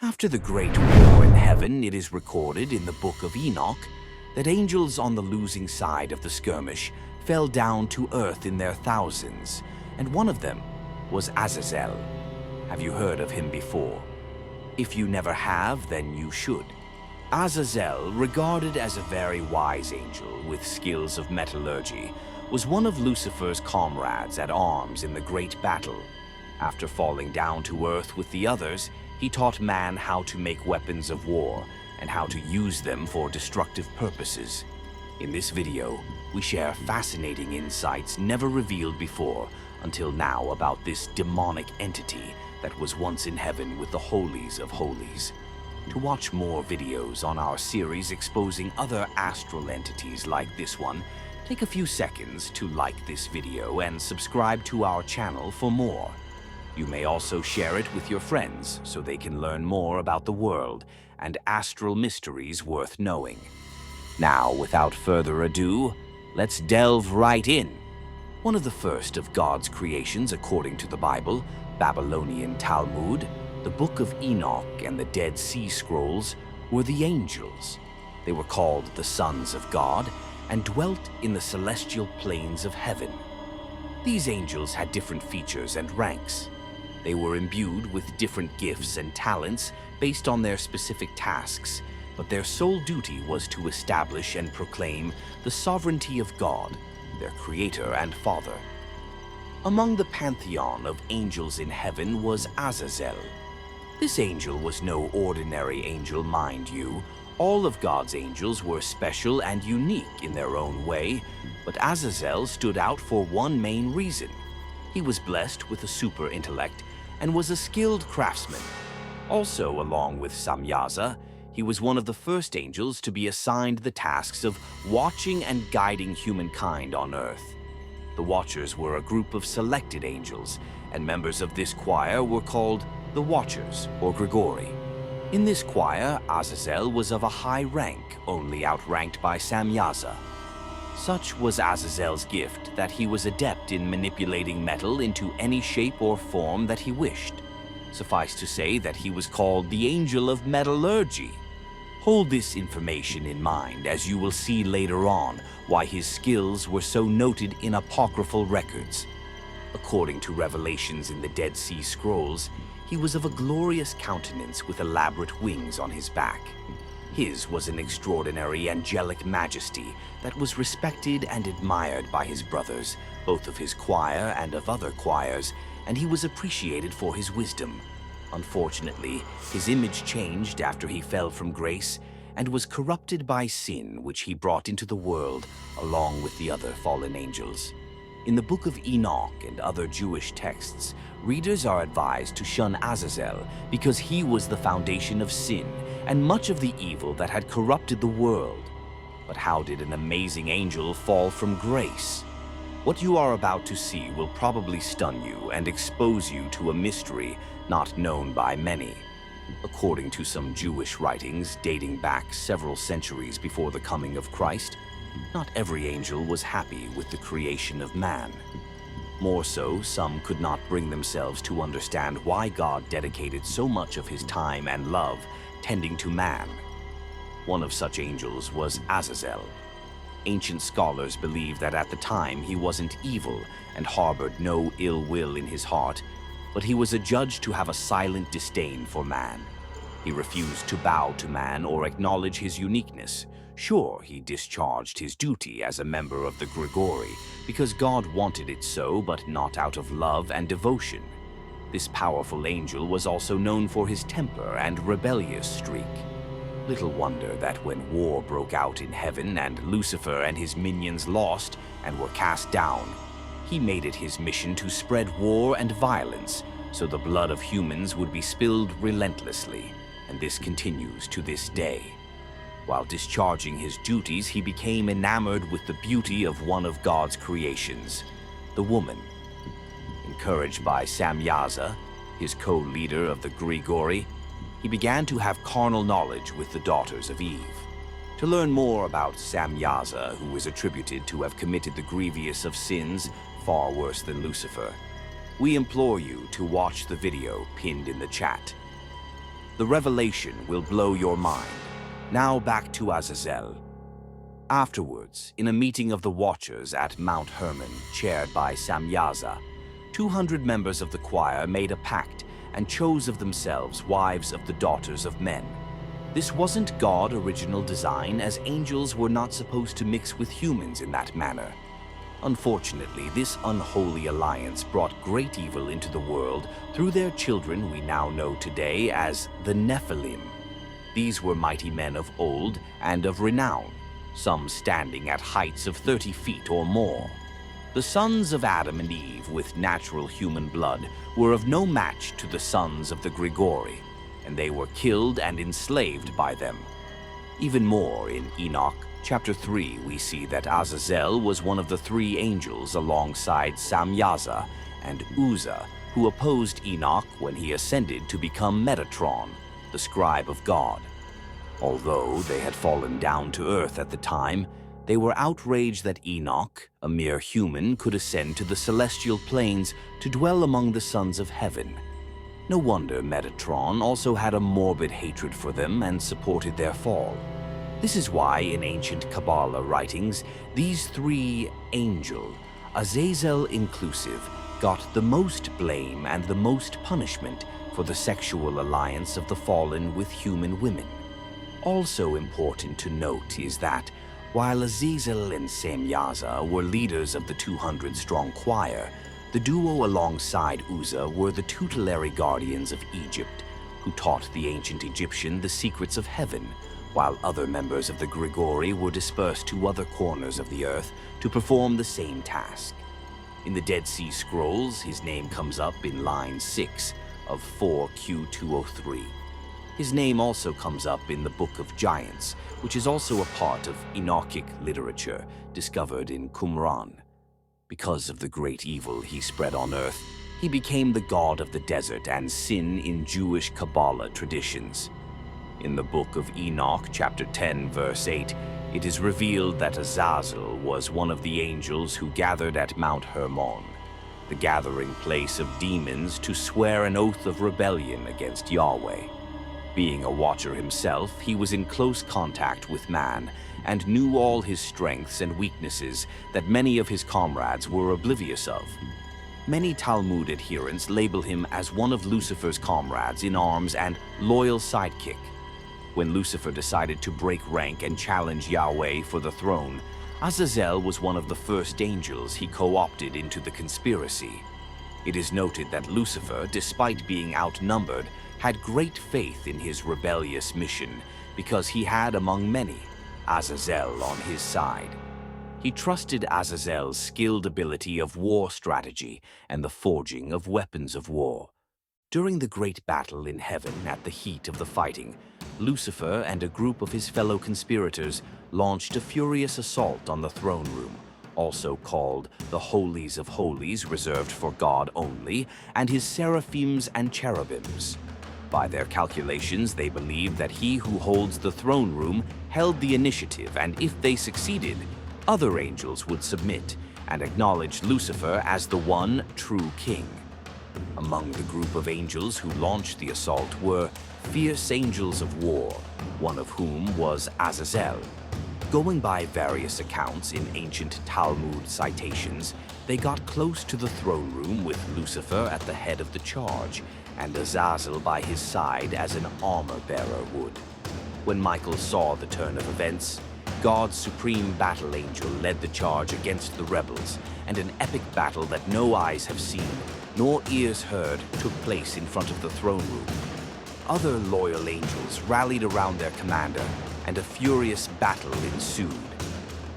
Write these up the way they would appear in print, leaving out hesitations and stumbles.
After the Great War in heaven, it is recorded in the Book of Enoch that angels on the losing side of the skirmish fell down to earth in their thousands, and one of them was Azazel. Have you heard of him before? If you never have, then you should. Azazel, regarded as a very wise angel with skills of metallurgy, was one of Lucifer's comrades at arms in the great battle. After falling down to earth with the others, he taught man how to make weapons of war and how to use them for destructive purposes. In this video, we share fascinating insights never revealed before until now about this demonic entity that was once in heaven with the holies of holies. To watch more videos on our series exposing other astral entities like this one, take a few seconds to like this video and subscribe to our channel for more. You may also share it with your friends so they can learn more about the world and astral mysteries worth knowing. Now, without further ado, let's delve right in. One of the first of God's creations according to the Bible, Babylonian Talmud, the Book of Enoch and the Dead Sea Scrolls were the angels. They were called the sons of God and dwelt in the celestial planes of heaven. These angels had different features and ranks. They were imbued with different gifts and talents based on their specific tasks, but their sole duty was to establish and proclaim the sovereignty of God, their creator and father. Among the pantheon of angels in heaven was Azazel. This angel was no ordinary angel, mind you. All of God's angels were special and unique in their own way, but Azazel stood out for one main reason. He was blessed with a super intellect and was a skilled craftsman. Also, along with Samyaza, he was one of the first angels to be assigned the tasks of watching and guiding humankind on earth. The Watchers were a group of selected angels, and members of this choir were called the Watchers, or Grigori. In this choir, Azazel was of a high rank, only outranked by Samyaza. Such was Azazel's gift that he was adept in manipulating metal into any shape or form that he wished. Suffice to say that he was called the Angel of Metallurgy. Hold this information in mind, as you will see later on why his skills were so noted in apocryphal records. According to revelations in the Dead Sea Scrolls, he was of a glorious countenance with elaborate wings on his back. His was an extraordinary angelic majesty that was respected and admired by his brothers, both of his choir and of other choirs, and he was appreciated for his wisdom. Unfortunately, his image changed after he fell from grace and was corrupted by sin, which he brought into the world along with the other fallen angels. In the Book of Enoch and other Jewish texts, readers are advised to shun Azazel because he was the foundation of sin and much of the evil that had corrupted the world. But how did an amazing angel fall from grace? What you are about to see will probably stun you and expose you to a mystery not known by many. According to some Jewish writings dating back several centuries before the coming of Christ, not every angel was happy with the creation of man. More so, some could not bring themselves to understand why God dedicated so much of his time and love tending to man. One of such angels was Azazel. Ancient scholars believe that at the time he wasn't evil and harbored no ill will in his heart, but he was adjudged to have a silent disdain for man. He refused to bow to man or acknowledge his uniqueness. Sure, he discharged his duty as a member of the Grigori because God wanted it so, but not out of love and devotion. This powerful angel was also known for his temper and rebellious streak. Little wonder that when war broke out in heaven and Lucifer and his minions lost and were cast down, he made it his mission to spread war and violence so the blood of humans would be spilled relentlessly, and this continues to this day. While discharging his duties, he became enamored with the beauty of one of God's creations, the woman. Encouraged by Samyaza, his co-leader of the Grigori, he began to have carnal knowledge with the daughters of Eve. To learn more about Samyaza, who is attributed to have committed the grievous of sins far worse than Lucifer, we implore you to watch the video pinned in the chat. The revelation will blow your mind. Now back to Azazel. Afterwards, in a meeting of the Watchers at Mount Hermon, chaired by Samyaza, 200 members of the choir made a pact and chose of themselves wives of the daughters of men. This wasn't God's original design, as angels were not supposed to mix with humans in that manner. Unfortunately, this unholy alliance brought great evil into the world through their children we now know today as the Nephilim. These were mighty men of old and of renown, some standing at heights of 30 feet or more. The sons of Adam and Eve with natural human blood were of no match to the sons of the Grigori, and they were killed and enslaved by them. Even more, in Enoch chapter 3, we see that Azazel was one of the 3 angels alongside Samyaza and Uzzah, who opposed Enoch when he ascended to become Metatron, the scribe of God. Although they had fallen down to earth at the time, they were outraged that Enoch, a mere human, could ascend to the celestial planes to dwell among the sons of heaven. No wonder Metatron also had a morbid hatred for them and supported their fall. This is why in ancient Kabbalah writings, these 3 angels, Azazel inclusive, got the most blame and the most punishment for the sexual alliance of the fallen with human women. Also important to note is that while Azazel and Samyaza were leaders of the 200-strong choir, the duo alongside Uzzah were the tutelary guardians of Egypt, who taught the ancient Egyptian the secrets of heaven, while other members of the Grigori were dispersed to other corners of the earth to perform the same task. In the Dead Sea Scrolls, his name comes up in line 6 of 4Q203. His name also comes up in the Book of Giants, which is also a part of Enochic literature discovered in Qumran. Because of the great evil he spread on earth, he became the god of the desert and sin in Jewish Kabbalah traditions. In the Book of Enoch, chapter 10, verse 8, it is revealed that Azazel was one of the angels who gathered at Mount Hermon, the gathering place of demons, to swear an oath of rebellion against Yahweh. Being a watcher himself, he was in close contact with man and knew all his strengths and weaknesses that many of his comrades were oblivious of. Many Talmud adherents label him as one of Lucifer's comrades in arms and loyal sidekick. When Lucifer decided to break rank and challenge Yahweh for the throne, Azazel was one of the first angels he co-opted into the conspiracy. It is noted that Lucifer, despite being outnumbered, had great faith in his rebellious mission because he had, among many, Azazel on his side. He trusted Azazel's skilled ability of war strategy and the forging of weapons of war. During the great battle in heaven at the heat of the fighting, Lucifer and a group of his fellow conspirators launched a furious assault on the throne room, also called the Holies of Holies, reserved for God only, and his seraphims and cherubims. By their calculations, they believed that he who holds the throne room held the initiative, and if they succeeded, other angels would submit and acknowledge Lucifer as the one true king. Among the group of angels who launched the assault were fierce angels of war, one of whom was Azazel. Going by various accounts in ancient Talmud citations, they got close to the throne room with Lucifer at the head of the charge, and Azazel by his side as an armor-bearer would. When Michael saw the turn of events, God's supreme battle angel led the charge against the rebels, and an epic battle that no eyes have seen, nor ears heard, took place in front of the throne room. Other loyal angels rallied around their commander, and a furious battle ensued.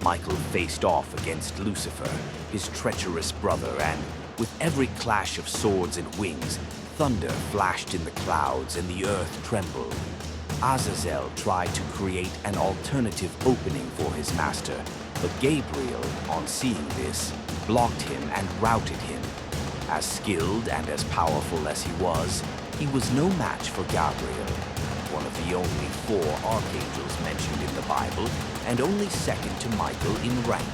Michael faced off against Lucifer, his treacherous brother, and with every clash of swords and wings, thunder flashed in the clouds and the earth trembled. Azazel tried to create an alternative opening for his master, but Gabriel, on seeing this, blocked him and routed him. As skilled and as powerful as he was no match for Gabriel, one of the only 4 archangels mentioned in the Bible, and only second to Michael in rank.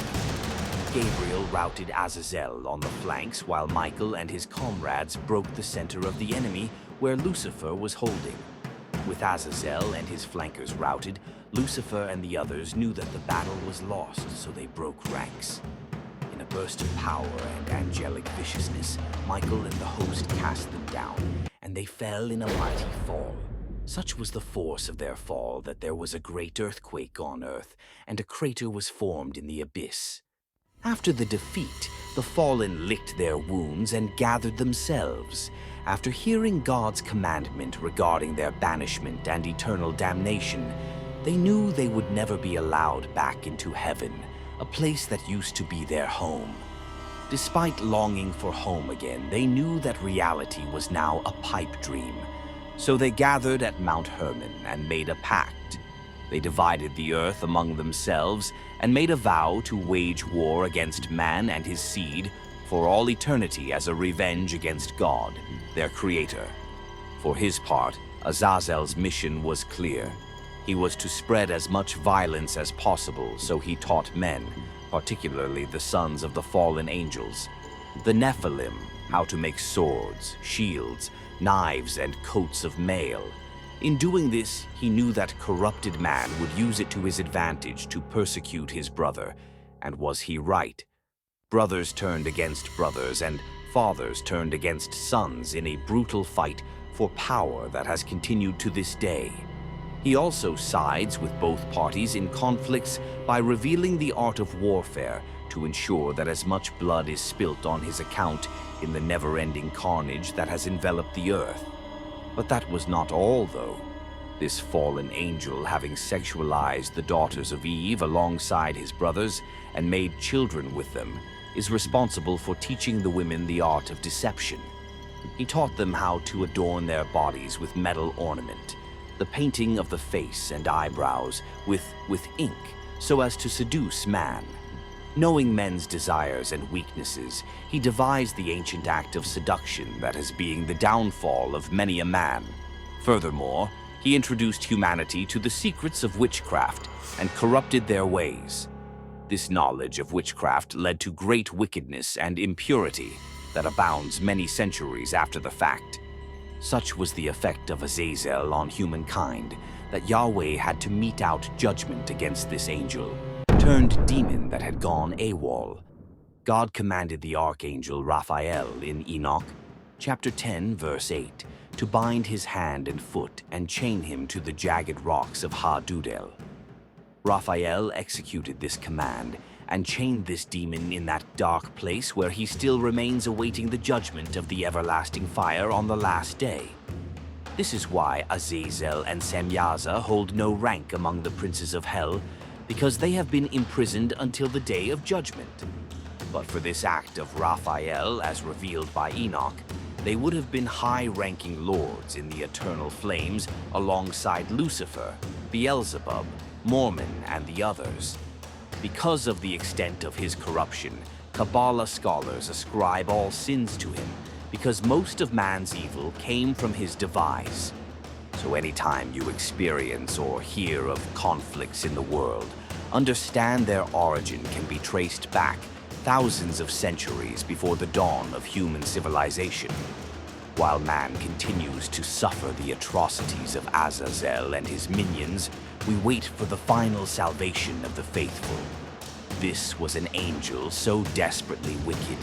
Gabriel routed Azazel on the flanks while Michael and his comrades broke the center of the enemy where Lucifer was holding. With Azazel and his flankers routed, Lucifer and the others knew that the battle was lost, so they broke ranks. In a burst of power and angelic viciousness, Michael and the host cast them down, and they fell in a mighty fall. Such was the force of their fall that there was a great earthquake on earth, and a crater was formed in the abyss. After the defeat, the fallen licked their wounds and gathered themselves. After hearing God's commandment regarding their banishment and eternal damnation, they knew they would never be allowed back into heaven, a place that used to be their home. Despite longing for home again, they knew that reality was now a pipe dream. So they gathered at Mount Hermon and made a pact. They divided the earth among themselves and made a vow to wage war against man and his seed for all eternity as a revenge against God, their creator. For his part, Azazel's mission was clear. He was to spread as much violence as possible, so he taught men, particularly the sons of the fallen angels, the Nephilim, how to make swords, shields, knives, and coats of mail. In doing this, he knew that corrupted man would use it to his advantage to persecute his brother. And was he right? Brothers turned against brothers, and fathers turned against sons in a brutal fight for power that has continued to this day. He also sides with both parties in conflicts by revealing the art of warfare to ensure that as much blood is spilt on his account in the never-ending carnage that has enveloped the earth. But that was not all, though. This fallen angel, having sexualized the daughters of Eve alongside his brothers and made children with them, is responsible for teaching the women the art of deception. He taught them how to adorn their bodies with metal ornament, the painting of the face and eyebrows with ink, so as to seduce man. Knowing men's desires and weaknesses, he devised the ancient act of seduction that is being the downfall of many a man. Furthermore, he introduced humanity to the secrets of witchcraft and corrupted their ways. This knowledge of witchcraft led to great wickedness and impurity that abounds many centuries after the fact. Such was the effect of Azazel on humankind that Yahweh had to mete out judgment against this angel, turned demon that had gone AWOL. God commanded the archangel Raphael in Enoch, chapter 10, verse 8, to bind his hand and foot and chain him to the jagged rocks of Ha-Dudel. Raphael executed this command and chained this demon in that dark place where he still remains awaiting the judgment of the everlasting fire on the last day. This is why Azazel and Semyaza hold no rank among the princes of hell, because they have been imprisoned until the day of judgment. But for this act of Raphael, as revealed by Enoch, they would have been high-ranking lords in the eternal flames alongside Lucifer, Beelzebub, Mormon, and the others. Because of the extent of his corruption, Kabbalah scholars ascribe all sins to him, because most of man's evil came from his device. So anytime you experience or hear of conflicts in the world, understand their origin can be traced back thousands of centuries before the dawn of human civilization. While man continues to suffer the atrocities of Azazel and his minions, we wait for the final salvation of the faithful. This was an angel so desperately wicked,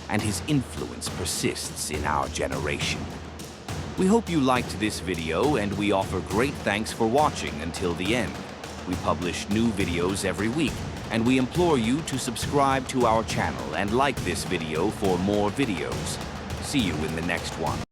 and his influence persists in our generation. We hope you liked this video, and we offer great thanks for watching until the end. We publish new videos every week, and we implore you to subscribe to our channel and like this video for more videos. See you in the next one.